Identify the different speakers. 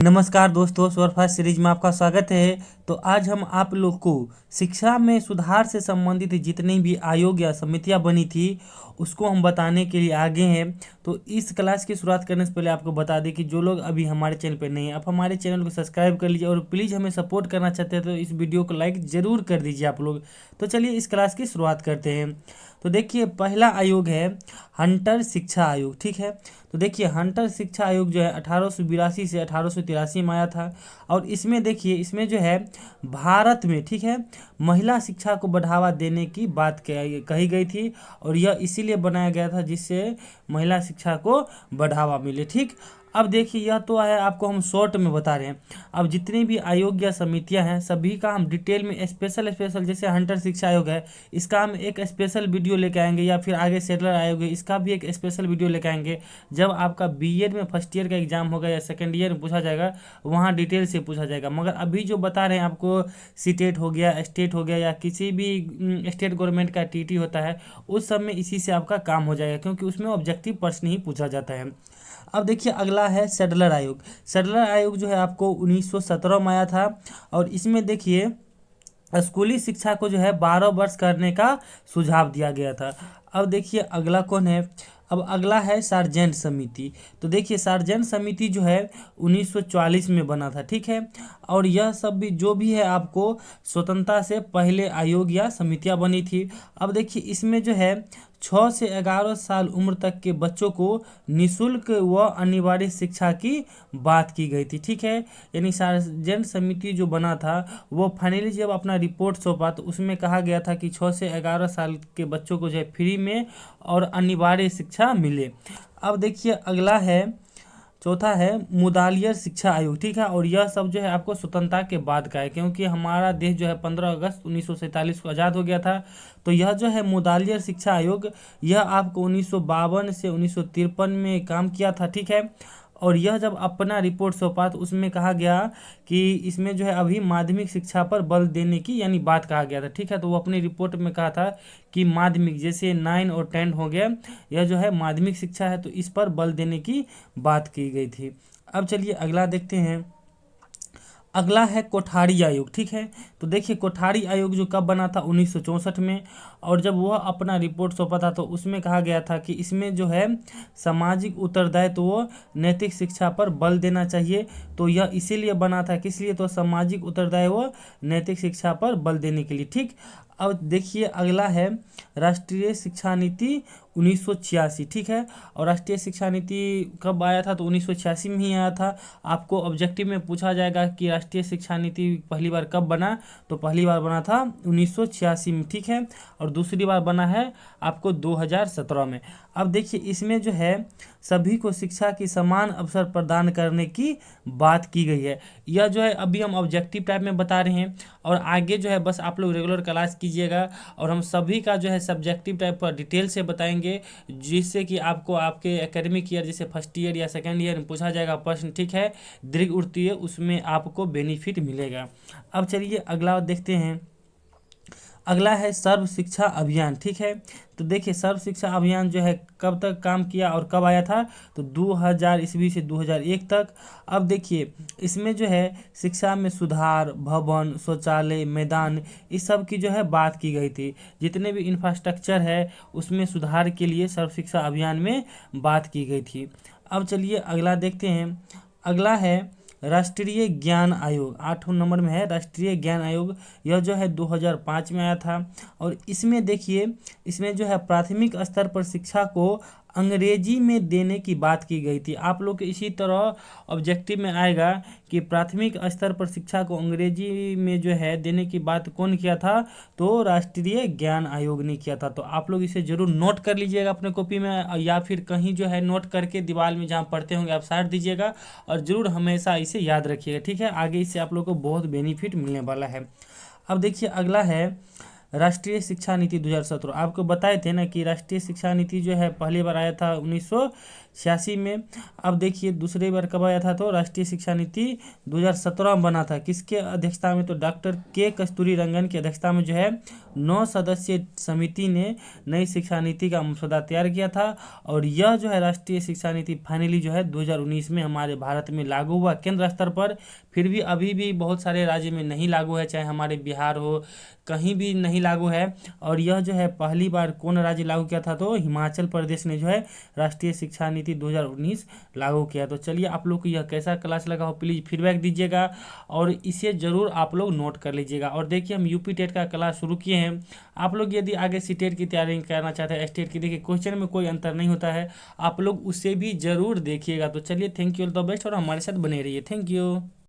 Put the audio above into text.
Speaker 1: नमस्कार दोस्तों, superfast series में आपका स्वागत है। तो आज हम आप लोग को शिक्षा में सुधार से संबंधित जितनी भी आयोग या समितियां बनी थी उसको हम बताने के लिए आगे हैं। तो इस क्लास की शुरुआत करने से पहले आपको बता दें कि जो लोग अभी हमारे चैनल पर नहीं हैं, आप हमारे चैनल को सब्सक्राइब कर लीजिए और प्लीज़ हमें सपोर्ट करना चाहते हैं तो इस वीडियो को लाइक ज़रूर कर दीजिए आप लोग। तो चलिए इस क्लास की शुरुआत करते हैं। तो देखिए, पहला आयोग है हंटर शिक्षा आयोग। ठीक है, तो देखिए हंटर शिक्षा आयोग जो है 1882 से 1883 में आया था। और इसमें देखिए, इसमें जो है भारत में, ठीक है, महिला शिक्षा को बढ़ावा देने की बात कही गई थी। और यह इसीलिए बनाया गया था जिससे महिला शिक्षा को बढ़ावा मिले। ठीक, अब देखिए यह तो है, आपको हम शॉर्ट में बता रहे हैं। अब जितनी भी आयोग या समितियां हैं सभी का हम डिटेल में स्पेशल जैसे हंटर शिक्षा आयोग है, इसका हम एक स्पेशल वीडियो लेके आएंगे, या फिर आगे सेटलर आयोग है, इसका भी एक स्पेशल वीडियो लेके आएंगे। जब आपका बीएड में फर्स्ट ईयर का एग्जाम होगा या सेकेंड ईयर में पूछा जाएगा, वहाँ डिटेल से पूछा जाएगा। मगर अभी जो बता रहे हैं आपको, सीटेट हो गया, स्टेट हो गया, या किसी भी स्टेट गवर्नमेंट का टीटी होता है, उस सब में इसी से आपका काम हो जाएगा, क्योंकि उसमें ऑब्जेक्टिव प्रश्न ही पूछा जाता है। अब देखिए अगला है सैडलर आयोग। सैडलर आयोग जो है आपको 1917 में आया था। और इसमें देखिए स्कूली शिक्षा को जो है 12 वर्ष करने का सुझाव दिया गया था। अब देखिए अगला कौन है, अब अगला है सार्जेंट समिति। तो देखिए सार्जेंट समिति जो है 1944 में बना था। ठीक है, और यह सब भी जो भी है आपको स्वतंत्रता से पहले आयोग या समितियां बनी थी। अब देखिए इसमें जो है 6 से 11 साल उम्र तक के बच्चों को निःशुल्क व अनिवार्य शिक्षा की बात की गई थी। ठीक है, यानी सार्जेंट समिति जो बना था वो फाइनली जब अपना रिपोर्ट सौंपा तो उसमें कहा गया था कि 6 से 11 साल के बच्चों को जो है फ्री में और अनिवार्य शिक्षा मिले। अब देखिए अगला है, चौथा है मुदालियर शिक्षा आयोग। ठीक है, और यह सब जो है आपको स्वतंत्रता के बाद का है, क्योंकि हमारा देश जो है 15 अगस्त 1947 को आज़ाद हो गया था। तो यह जो है मुदालियर शिक्षा आयोग, यह आपको 1952 से 1953 में काम किया था। ठीक है, और यह जब अपना रिपोर्ट सौंपा तो उसमें कहा गया कि इसमें जो है अभी माध्यमिक शिक्षा पर बल देने की यानी बात कहा गया था। ठीक है, तो वो अपनी रिपोर्ट में कहा था कि माध्यमिक जैसे 9 और 10 हो गया, यह जो है माध्यमिक शिक्षा है, तो इस पर बल देने की बात की गई थी। अब चलिए अगला देखते हैं। अगला है कोठारी आयोग। ठीक है, तो देखिए कोठारी आयोग जो कब बना था, 1964 में। और जब वह अपना रिपोर्ट सौंपा था तो उसमें कहा गया था कि इसमें जो है सामाजिक उत्तरदायित्व व नैतिक शिक्षा पर बल देना चाहिए। तो यह इसीलिए बना था, किस लिए, तो सामाजिक उत्तरदायित्व व नैतिक शिक्षा पर बल देने के लिए। ठीक, अब देखिए अगला है राष्ट्रीय शिक्षा नीति 1986। ठीक है, और राष्ट्रीय शिक्षा नीति कब आया था, तो 1986 में ही आया था। आपको ऑब्जेक्टिव में पूछा जाएगा कि राष्ट्रीय शिक्षा नीति पहली बार कब बना, तो पहली बार बना था 1986 में। ठीक है, और दूसरी बार बना है आपको 2017 में। अब देखिए इसमें जो है सभी को शिक्षा की समान अवसर प्रदान करने की बात की गई है। यह जो है अभी हम ऑब्जेक्टिव टाइप में बता रहे हैं, और आगे जो है बस आप लोग रेगुलर क्लास कीजिएगा, और हम सभी का जो है सब्जेक्टिव टाइप पर डिटेल से बताएंगे, जिससे कि आपको आपके एकेडमिक ईयर जैसे फर्स्ट ईयर या सेकेंड ईयर में पूछा जाएगा प्रश्न, ठीक है, दीर्घ उठती है, उसमें आपको बेनिफिट मिलेगा। अब चलिए अगला देखते हैं। अगला है सर्व शिक्षा अभियान। ठीक है, तो देखिए सर्व शिक्षा अभियान जो है कब तक काम किया और कब आया था, तो 2000 ईस्वी से 2001 तक। अब देखिए इसमें जो है शिक्षा में सुधार, भवन, शौचालय, मैदान, इस सब की जो है बात की गई थी। जितने भी इंफ्रास्ट्रक्चर है उसमें सुधार के लिए सर्व शिक्षा अभियान में बात की गई थी। अब चलिए अगला देखते हैं। अगला है राष्ट्रीय ज्ञान आयोग, 8वें नंबर में है राष्ट्रीय ज्ञान आयोग। यह जो है 2005 में आया था। और इसमें देखिए, इसमें जो है प्राथमिक स्तर पर शिक्षा को अंग्रेजी में देने की बात की गई थी। आप लोग इसी तरह ऑब्जेक्टिव में आएगा कि प्राथमिक स्तर पर शिक्षा को अंग्रेजी में जो है देने की बात कौन किया था, तो राष्ट्रीय ज्ञान आयोग ने किया था। तो आप लोग इसे जरूर नोट कर लीजिएगा अपने कॉपी में, या फिर कहीं जो है नोट करके दीवार में जहाँ पढ़ते होंगे आप साट दीजिएगा, और जरूर हमेशा इसे याद रखिएगा। ठीक है, आगे इससे आप लोग को बहुत बेनिफिट मिलने वाला है। अब देखिए अगला है राष्ट्रीय शिक्षा नीति 2017 आपको बताए थे ना कि राष्ट्रीय शिक्षा नीति जो है पहली बार आया था 1986 में। अब देखिए दूसरी बार कब आया था, तो राष्ट्रीय शिक्षा नीति 2017 में बना था। किसके अध्यक्षता में, तो डॉक्टर के कस्तूरी रंगन की अध्यक्षता में जो है 9 सदस्यीय समिति ने नई शिक्षा नीति का मसौदा तैयार किया था। और यह जो है राष्ट्रीय शिक्षा नीति फाइनली जो है 2019 में हमारे भारत में लागू हुआ केंद्र स्तर पर। फिर भी अभी भी बहुत सारे राज्य में नहीं लागू है, चाहे हमारे बिहार हो, कहीं भी नहीं लागू है। और यह जो है पहली बार कौन राज्य लागू किया था, तो हिमाचल प्रदेश ने जो है राष्ट्रीय शिक्षा नीति 2019 लागू किया। तो चलिए आप लोग को यह कैसा क्लास लगा हो प्लीज़ फीडबैक दीजिएगा और इसे ज़रूर आप लोग नोट कर लीजिएगा। और देखिए हम यूपी टेट का क्लास शुरू किए हैं। आप लोग यदि आगे सी टेट की तैयारी करना चाहते हैं, स्टेट की, देखिए क्वेश्चन में कोई अंतर नहीं होता है, आप लोग उसे भी ज़रूर देखिएगा। तो चलिए thank you, all the best और हमारे साथ बने रहिए। Thank you.